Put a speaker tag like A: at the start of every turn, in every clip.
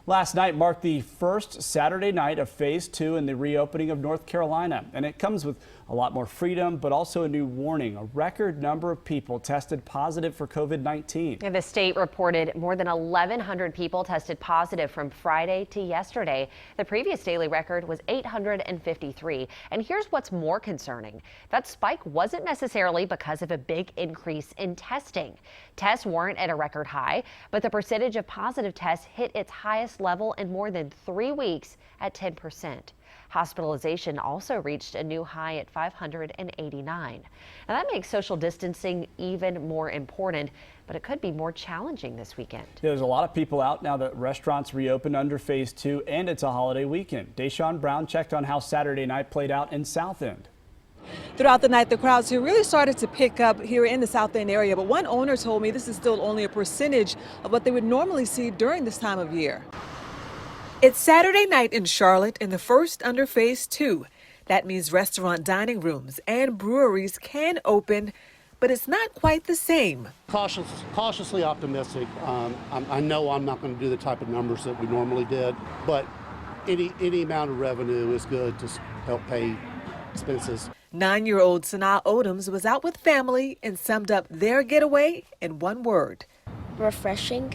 A: Last night marked the first Saturday night of phase 2 in the reopening of North Carolina, and it comes with a lot more freedom, but also a new warning. A record number of people tested positive for COVID-19.
B: The state reported more than 1,100 people tested positive from Friday to yesterday. The previous daily record was 853. And here's what's more concerning. That spike wasn't necessarily because of a big increase in testing. Tests weren't at a record high, but the percentage of positive tests hit its highest level in more than 3 weeks at 10%. Hospitalization also reached a new high at 589. Now that makes social distancing even more important, but it could be more challenging this weekend.
A: There's a lot of people out now that restaurants reopen under phase 2, and it's a holiday weekend. Deshaun Brown checked on how Saturday night played out in South End.
C: Throughout the night, the crowds here really started to pick up here in the South End area, but one owner told me this is still only a percentage of what they would normally see during this time of year. It's Saturday night in Charlotte and the first under phase 2. That means restaurant dining rooms and breweries can open, but it's not quite the same.
D: Cautiously optimistic. I know I'm not going to do the type of numbers that we normally did, but any amount of revenue is good to help pay expenses.
C: 9-year-old Sanaa Odoms was out with family and summed up their getaway in one word:
E: refreshing.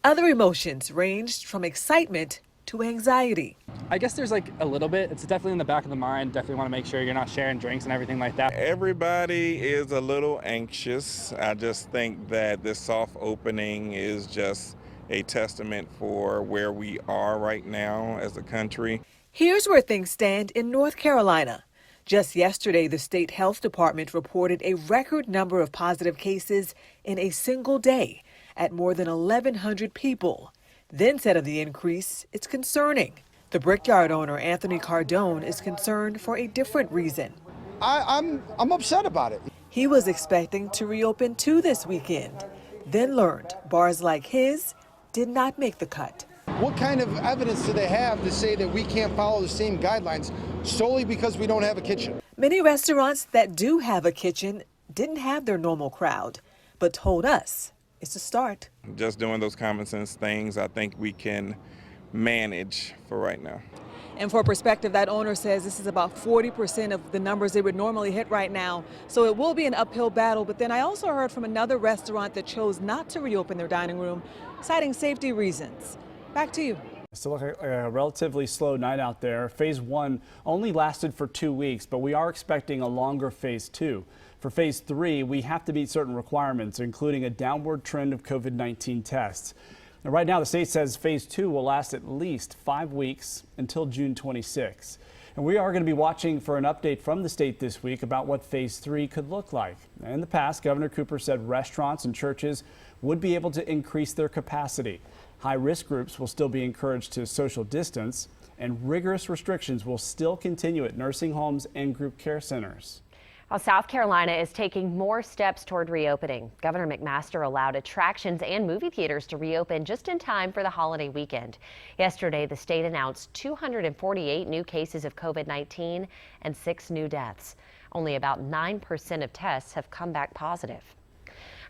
C: Other emotions ranged from excitement to anxiety.
F: I guess there's like a little bit. It's definitely in the back of the mind. Definitely want to make sure you're not sharing drinks and everything like that.
G: Everybody is a little anxious. I just think that this soft opening is just a testament for where we are right now as a country.
C: Here's where things stand in North Carolina. Just yesterday, the state health department reported a record number of positive cases in a single day at more than 1,100 people. Then said of the increase, it's concerning. The Brickyard owner, Anthony Cardone, is concerned for a different reason.
H: I'm upset about it.
C: He was expecting to reopen too this weekend, then learned bars like his did not make the cut.
H: What kind of evidence do they have to say that we can't follow the same guidelines solely because we don't have a kitchen?
C: Many restaurants that do have a kitchen didn't have their normal crowd, but told us it's a start.
G: Just doing those common sense things I think we can manage for right now.
C: And for perspective, that owner says this is about 40% of the numbers they would normally hit right now. So it will be an uphill battle. But then I also heard from another restaurant that chose not to reopen their dining room, citing safety reasons. Back to you.
A: Still a relatively slow night out there. Phase 1 only lasted for 2 weeks, but we are expecting a longer phase 2. For phase 3, we have to meet certain requirements, including a downward trend of COVID-19 tests. Now, right now, the state says phase 2 will last at least 5 weeks until June 26. And we are going to be watching for an update from the state this week about what phase 3 could look like. In the past, Governor Cooper said restaurants and churches would be able to increase their capacity. High-risk groups will still be encouraged to social distance, and rigorous restrictions will still continue at nursing homes and group care centers.
B: Well, South Carolina is taking more steps toward reopening. Governor McMaster allowed attractions and movie theaters to reopen just in time for the holiday weekend. Yesterday, the state announced 248 new cases of COVID-19 and 6 new deaths. Only about 9% of tests have come back positive.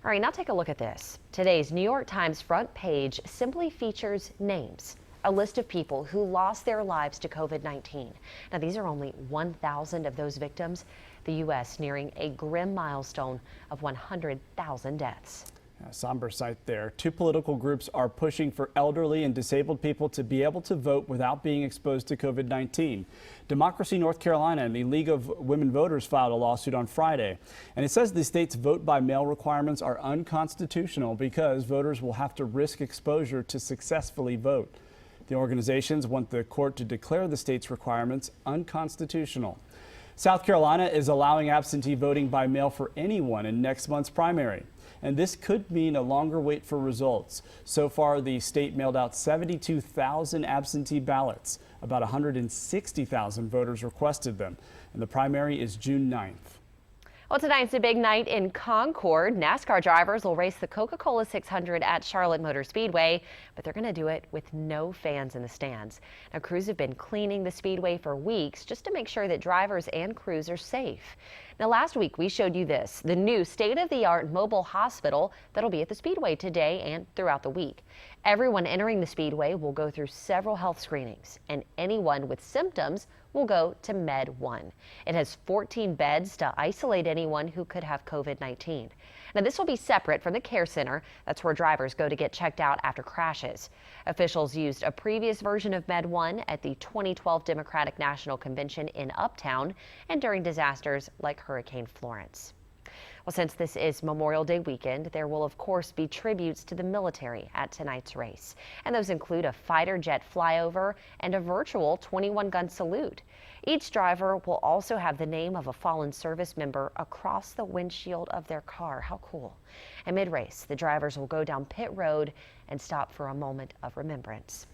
B: All right, now take a look at this. Today's New York Times front page simply features names, a list of people who lost their lives to COVID-19. Now, these are only 1,000 of those victims. The U.S. nearing a grim milestone of 100,000 deaths.
A: A somber sight there. 2 political groups are pushing for elderly and disabled people to be able to vote without being exposed to COVID-19. Democracy North Carolina and the League of Women Voters filed a lawsuit on Friday. And it says the state's vote-by-mail requirements are unconstitutional because voters will have to risk exposure to successfully vote. The organizations want the court to declare the state's requirements unconstitutional. South Carolina is allowing absentee voting by mail for anyone in next month's primary. And this could mean a longer wait for results. So far, the state mailed out 72,000 absentee ballots. About 160,000 voters requested them. And the primary is June 9th.
B: Well, tonight's a big night in Concord. NASCAR drivers will race the Coca-Cola 600 at Charlotte Motor Speedway, but they're going to do it with no fans in the stands. Now, crews have been cleaning the speedway for weeks just to make sure that drivers and crews are safe. Now, last week we showed you this, the new state-of-the-art mobile hospital that'll be at the Speedway today and throughout the week. Everyone entering the Speedway will go through several health screenings, and anyone with symptoms will go to Med 1. It has 14 beds to isolate anyone who could have COVID-19. Now, this will be separate from the care center. That's where drivers go to get checked out after crashes. Officials used a previous version of Med 1 at the 2012 Democratic National Convention in Uptown and during disasters like Hurricane Florence. Well, since this is Memorial Day weekend, there will of course be tributes to the military at tonight's race. And those include a fighter jet flyover and a virtual 21-gun salute. Each driver will also have the name of a fallen service member across the windshield of their car. How cool. And mid-race, the drivers will go down pit road and stop for a moment of remembrance.